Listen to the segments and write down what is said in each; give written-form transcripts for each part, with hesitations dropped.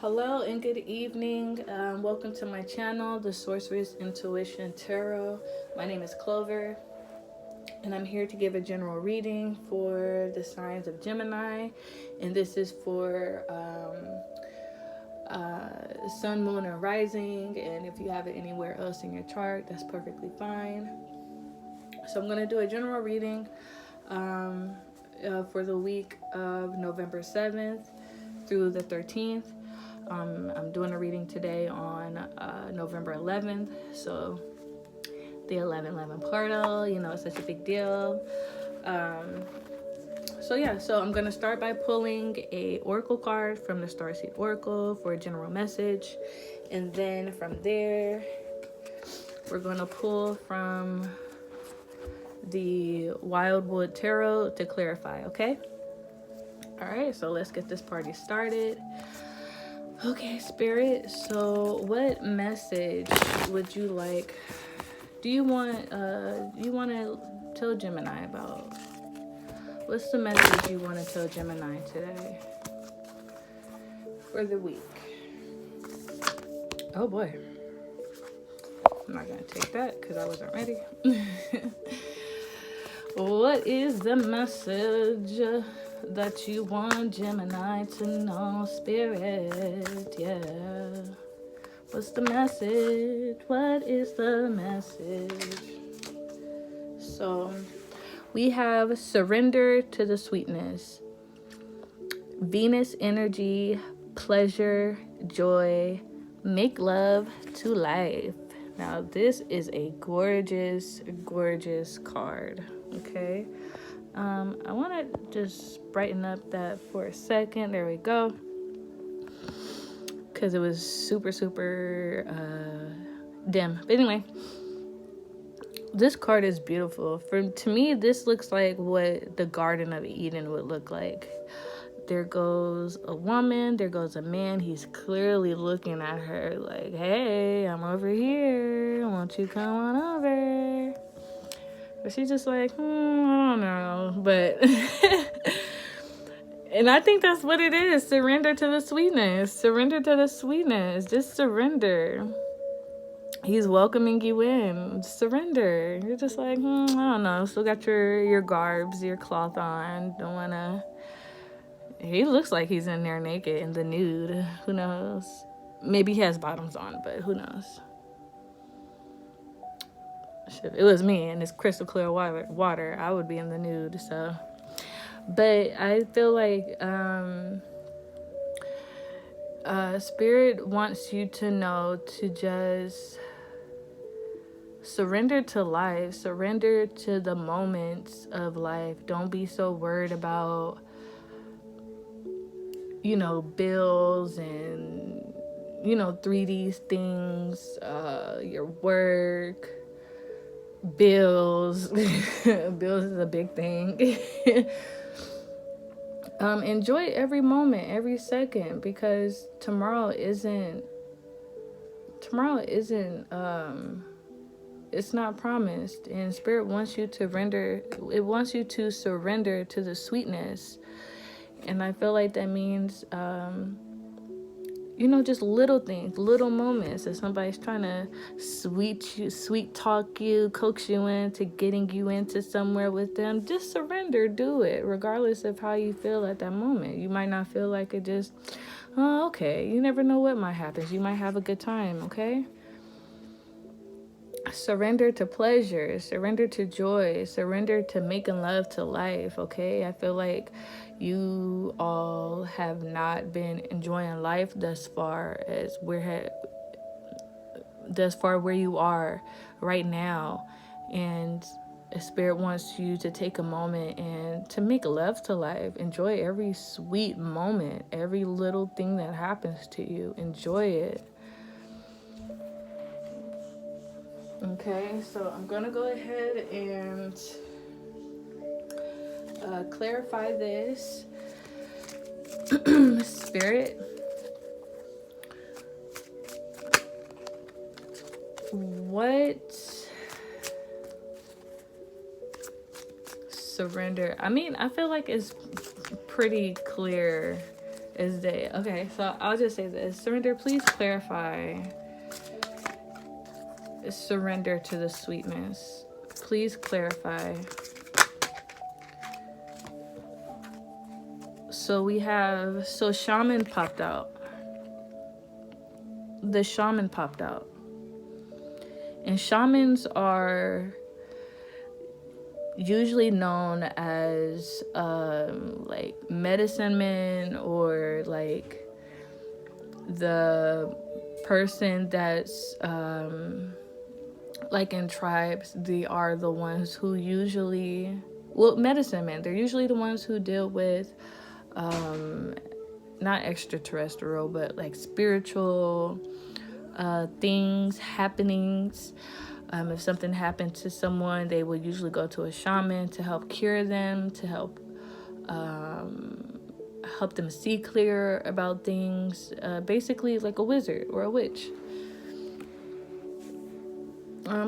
Hello and good evening. Welcome to my channel, The Sorceress Intuition Tarot. My name is Clover, and I'm here to give a general reading for the signs of Gemini. And this is for Sun, Moon, and Rising. And if you have it anywhere else in your chart, that's perfectly fine. So I'm going to do a general reading for the week of November 7th through the 13th. I'm doing a reading today on November 11th, so the 11/11 portal, it's such a big deal. So I'm going to start by pulling a oracle card from the Starseed Oracle for a general message, and then from there, we're going to pull from the Wildwood Tarot to clarify, okay? All right, so let's get this party started. Okay, Spirit, so what message would you like? Do you want to tell Gemini about? What's the message you want to tell Gemini today for the week? Oh boy. I'm not going to take that because I wasn't ready. What is the message that you want Gemini to know, Spirit? Yeah. What's the message? What is the message? So, we have surrender to the sweetness, Venus energy, pleasure, joy, make love to life. Now, this is a gorgeous, gorgeous card, okay? I want to just brighten up that for a second. There we go. Because it was super, super dim. But anyway, this card is beautiful. To me, this looks like what the Garden of Eden would look like. There goes a woman. There goes a man. He's clearly looking at her like, hey, I'm over here. Won't you come on over? But she's just like, I don't know. But, and I think that's what it is. Surrender to the sweetness. Surrender to the sweetness. Just surrender. He's welcoming you in. Surrender. You're just like, I don't know. Still got your garbs, your cloth on. Don't want to. He looks like he's in there naked in the nude. Who knows? Maybe he has bottoms on, but who knows? If it was me and this crystal clear water, I would be in the nude. So, but I feel like Spirit wants you to know to just surrender to life, surrender to the moments of life. Don't be so worried about, bills and 3D things, your work. Bills is a big thing. Enjoy every moment, every second, because tomorrow isn't it's not promised, and Spirit wants you to surrender to the sweetness. And I feel like that means just little things, little moments. If somebody's trying to sweet talk you, coax you into getting you into somewhere with them, just surrender, do it, regardless of how you feel at that moment. You might not feel like it, just, oh, okay. You never know what might happen. You might have a good time, okay? Surrender to pleasure, surrender to joy, surrender to making love to life, okay? I feel like you all have not been enjoying life thus far where you are right now, and Spirit wants you to take a moment and to make love to life. Enjoy every sweet moment, every little thing that happens to you. Enjoy it. Okay, so I'm gonna go ahead and clarify this. Spirit, what surrender? I mean, I feel like it's pretty clear is they. Okay, so I'll just say this. Surrender, please clarify. Surrender to the sweetness. Please clarify. So shaman popped out. The shaman popped out. And shamans are usually known as like medicine men, or like the person that's like in tribes, they are the ones who usually, well, medicine men, they're usually the ones who deal with not extraterrestrial, but like spiritual things, happenings. If something happened to someone, they will usually go to a shaman to help cure them, to help them see clear about things. Basically, like a wizard or a witch.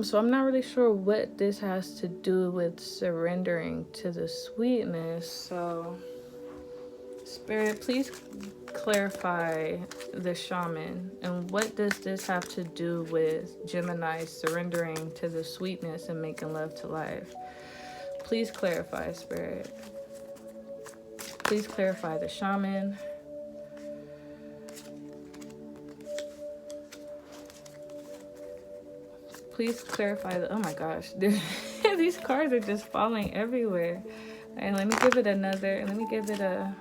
So I'm not really sure what this has to do with surrendering to the sweetness. So, Spirit, please clarify the shaman, and what does this have to do with Gemini surrendering to the sweetness and making love to life? Please clarify, Spirit. Please clarify the shaman. Please clarify the, oh my gosh, these cards are just falling everywhere. And let me give it a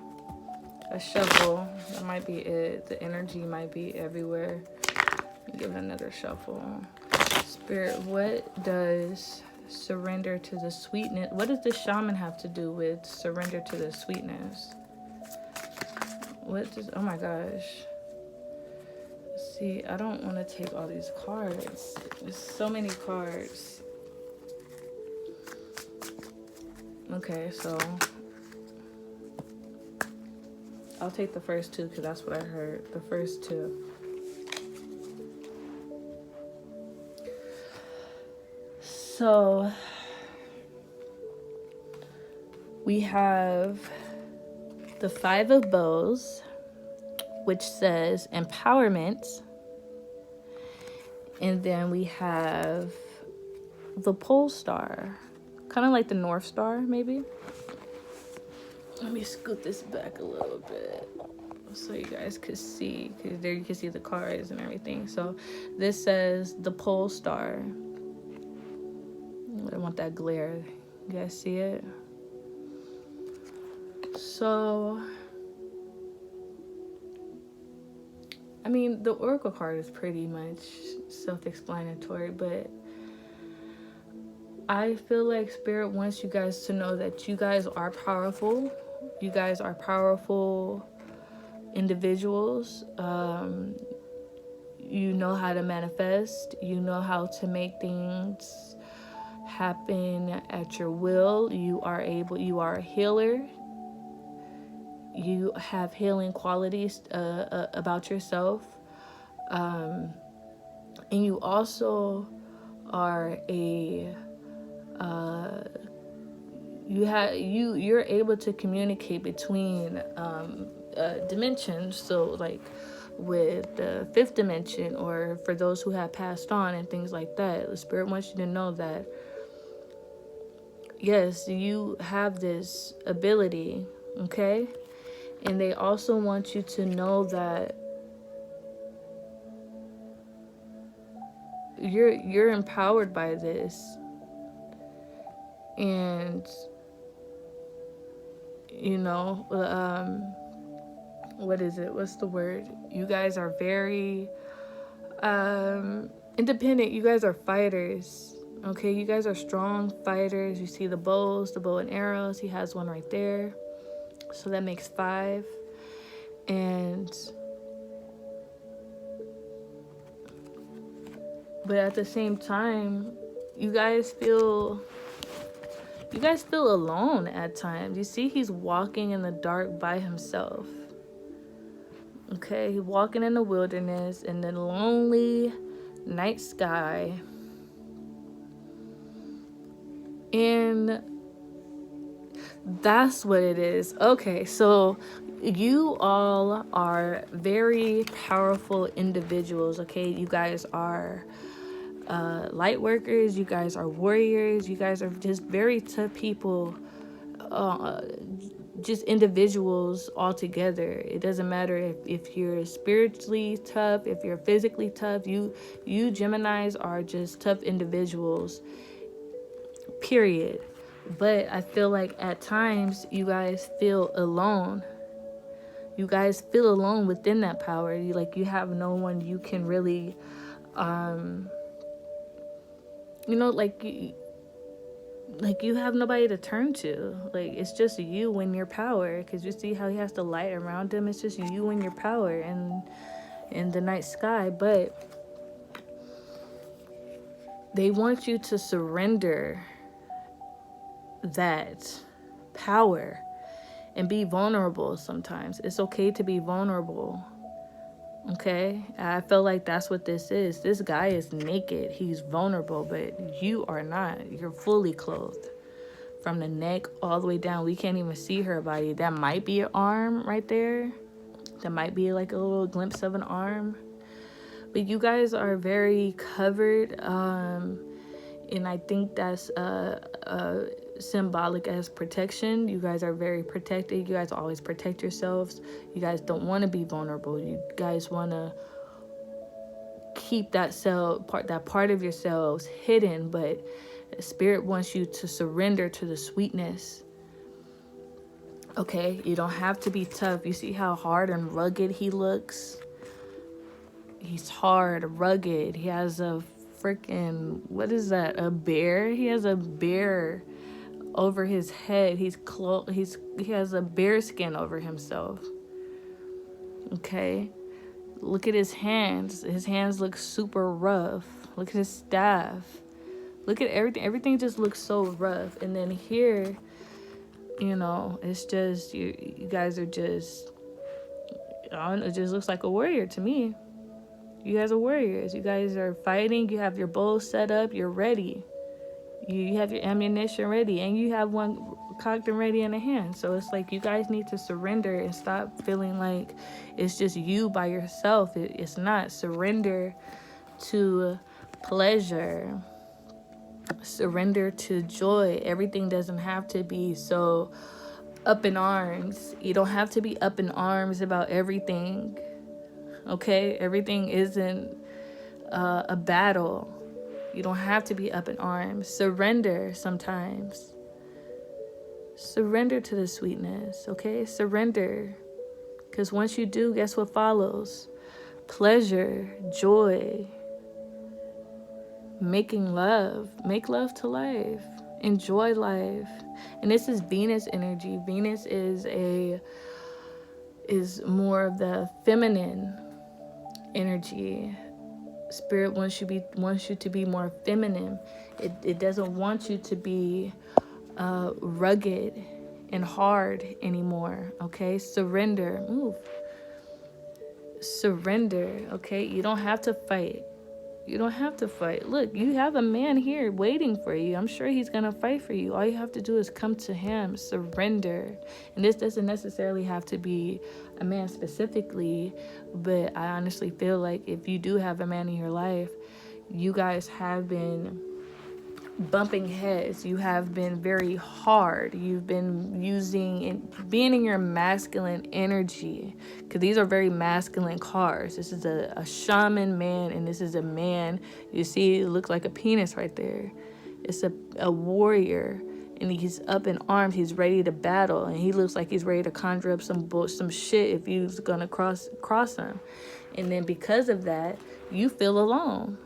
shuffle. That might be it. The energy might be everywhere. Give it another shuffle. Spirit, what does surrender to the sweetness, what does the shaman have to do with surrender to the sweetness? What does, oh my gosh. See, I don't want to take all these cards. There's so many cards. Okay, so I'll take the first two because that's what I heard. The first two. So we have the Five of Bows, which says empowerment. And then we have the Pole Star, kind of like the North Star, maybe. Let me scoot this back a little bit so you guys could see, because there you can see the cards and everything. So this says the Pole Star. I want that glare. You guys see it? So, I mean, the Oracle card is pretty much self-explanatory, but I feel like Spirit wants you guys to know that you guys are powerful. You guys are powerful individuals. You know how to manifest. You know how to make things happen at your will. You are a healer. You have healing qualities about yourself. And you also are you're able to communicate between dimensions. So like with the fifth dimension, or for those who have passed on and things like that, the Spirit wants you to know that yes, you have this ability, okay? And they also want you to know that you're empowered by this. And you know, what is it? What's the word? You guys are very independent. You guys are fighters. Okay, you guys are strong fighters. You see the bow and arrows. He has one right there. So that makes 5. But at the same time, you guys feel alone at times. You see, he's walking in the dark by himself. Okay, he's walking in the wilderness in the lonely night sky. And That's what it is. Okay, so you all are very powerful individuals, okay? You guys are light workers, you guys are warriors, you guys are just very tough people, uh, just individuals all together. It doesn't matter if you're spiritually tough, if you're physically tough. You Geminis are just tough individuals, period. But I feel like at times you guys feel alone. You guys feel alone within that power. You have no one you can really, um, you know, like you have nobody to turn to. Like, it's just you and your power. Because you see how he has the light around him. It's just you and your power and in the night sky. But they want you to surrender that power and be vulnerable sometimes. It's okay to be vulnerable. Okay? I feel like that's what this is. This guy is naked. He's vulnerable, but you are not. You're fully clothed. From the neck all the way down. We can't even see her body. That might be an arm right there. That might be like a little glimpse of an arm. But you guys are very covered. And I think that's symbolic as protection. You guys are very protected. You guys always protect yourselves. You guys don't want to be vulnerable. You guys want to keep that part of yourselves hidden, but Spirit wants you to surrender to the sweetness. Okay, you don't have to be tough. You see how hard and rugged he looks? He's hard, rugged. He has a freaking, what is that? A bear? He has a bear over his head. He has a bear skin over himself. Okay? Look at his hands. His hands look super rough. Look at his staff. Look at everything. Everything just looks so rough. And then here, it's just, you guys are just, I don't know, it just looks like a warrior to me. You guys are warriors. You guys are fighting. You have your bows set up. You're ready. You have your ammunition ready. And you have one cocked and ready in the hand. So it's like you guys need to surrender and stop feeling like it's just you by yourself. It's not. Surrender to pleasure. Surrender to joy. Everything doesn't have to be so up in arms. You don't have to be up in arms about everything. Okay? Everything isn't a battle. You don't have to be up in arms. Surrender sometimes. Surrender to the sweetness. Okay? Surrender. Because once you do, guess what follows? Pleasure, joy, making love. Make love to life. Enjoy life. And this is Venus energy. Venus is more of the feminine energy. Spirit wants you to be more feminine. It doesn't want you to be rugged and hard anymore. Okay? Surrender. Move. Surrender. Okay? You don't have to fight. You don't have to fight. Look, you have a man here waiting for you. I'm sure he's going to fight for you. All you have to do is come to him. Surrender. And this doesn't necessarily have to be a man specifically, but I honestly feel like if you do have a man in your life, you guys have been bumping heads. You have been very hard. You've been being in your masculine energy, because these are very masculine cards. This is a shaman man, and this is a man. You see, it looks like a penis right there. It's a warrior, and he's up in arms. He's ready to battle, and he looks like he's ready to conjure up some shit if you're gonna cross him. And then because of that, you feel alone.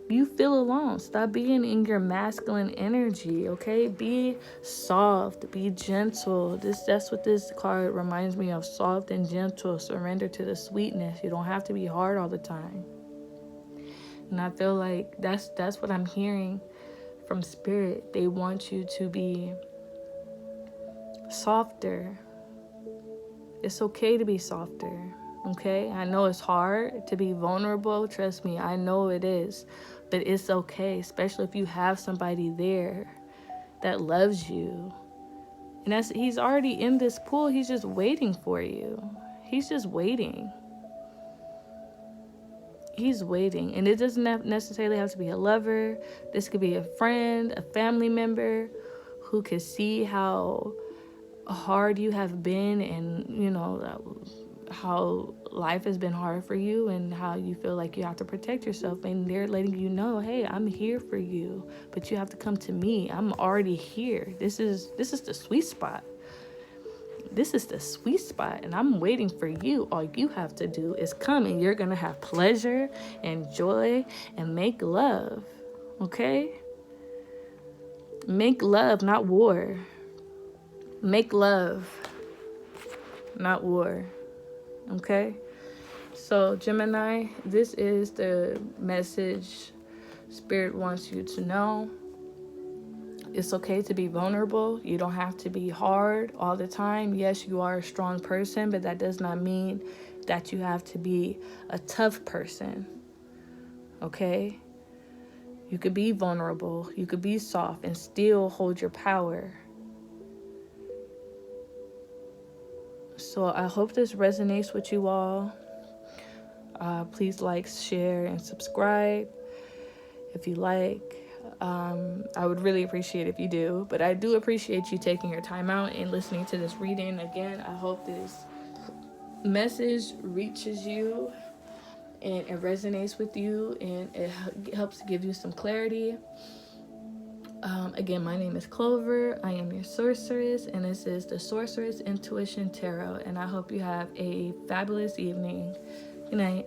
You feel alone. Stop being in your masculine energy, okay? Be soft, be gentle. That's what this card reminds me of. Soft and gentle. Surrender to the sweetness. You don't have to be hard all the time. And I feel like that's what I'm hearing from Spirit. They want you to be softer. It's okay to be softer. Okay? I know it's hard to be vulnerable. Trust me, I know it is. But it's okay, especially if you have somebody there that loves you. And he's already in this pool. He's just waiting for you. He's just waiting. He's waiting. And it doesn't necessarily have to be a lover. This could be a friend, a family member who could see how hard you have been, and how life has been hard for you, and how you feel like you have to protect yourself, and they're letting you know, hey, I'm here for you, but you have to come to me. I'm already here. This is the sweet spot. This is the sweet spot, and I'm waiting for you. All you have to do is come, and you're gonna have pleasure and joy and make love. Okay? Make love, not war. Make love, not war. Okay? So, Gemini, this is the message Spirit wants you to know. It's okay to be vulnerable. You don't have to be hard all the time. Yes, you are a strong person, but that does not mean that you have to be a tough person. Okay? You could be vulnerable. You could be soft and still hold your power. So I hope this resonates with you all. Please like, share, and subscribe if you like. I would really appreciate if you do. But I do appreciate you taking your time out and listening to this reading. Again, I hope this message reaches you and it resonates with you, and it helps to give you some clarity. Again, my name is Clover. I am your sorceress, and this is the Sorceress Intuition Tarot, and I hope you have a fabulous evening. Good night.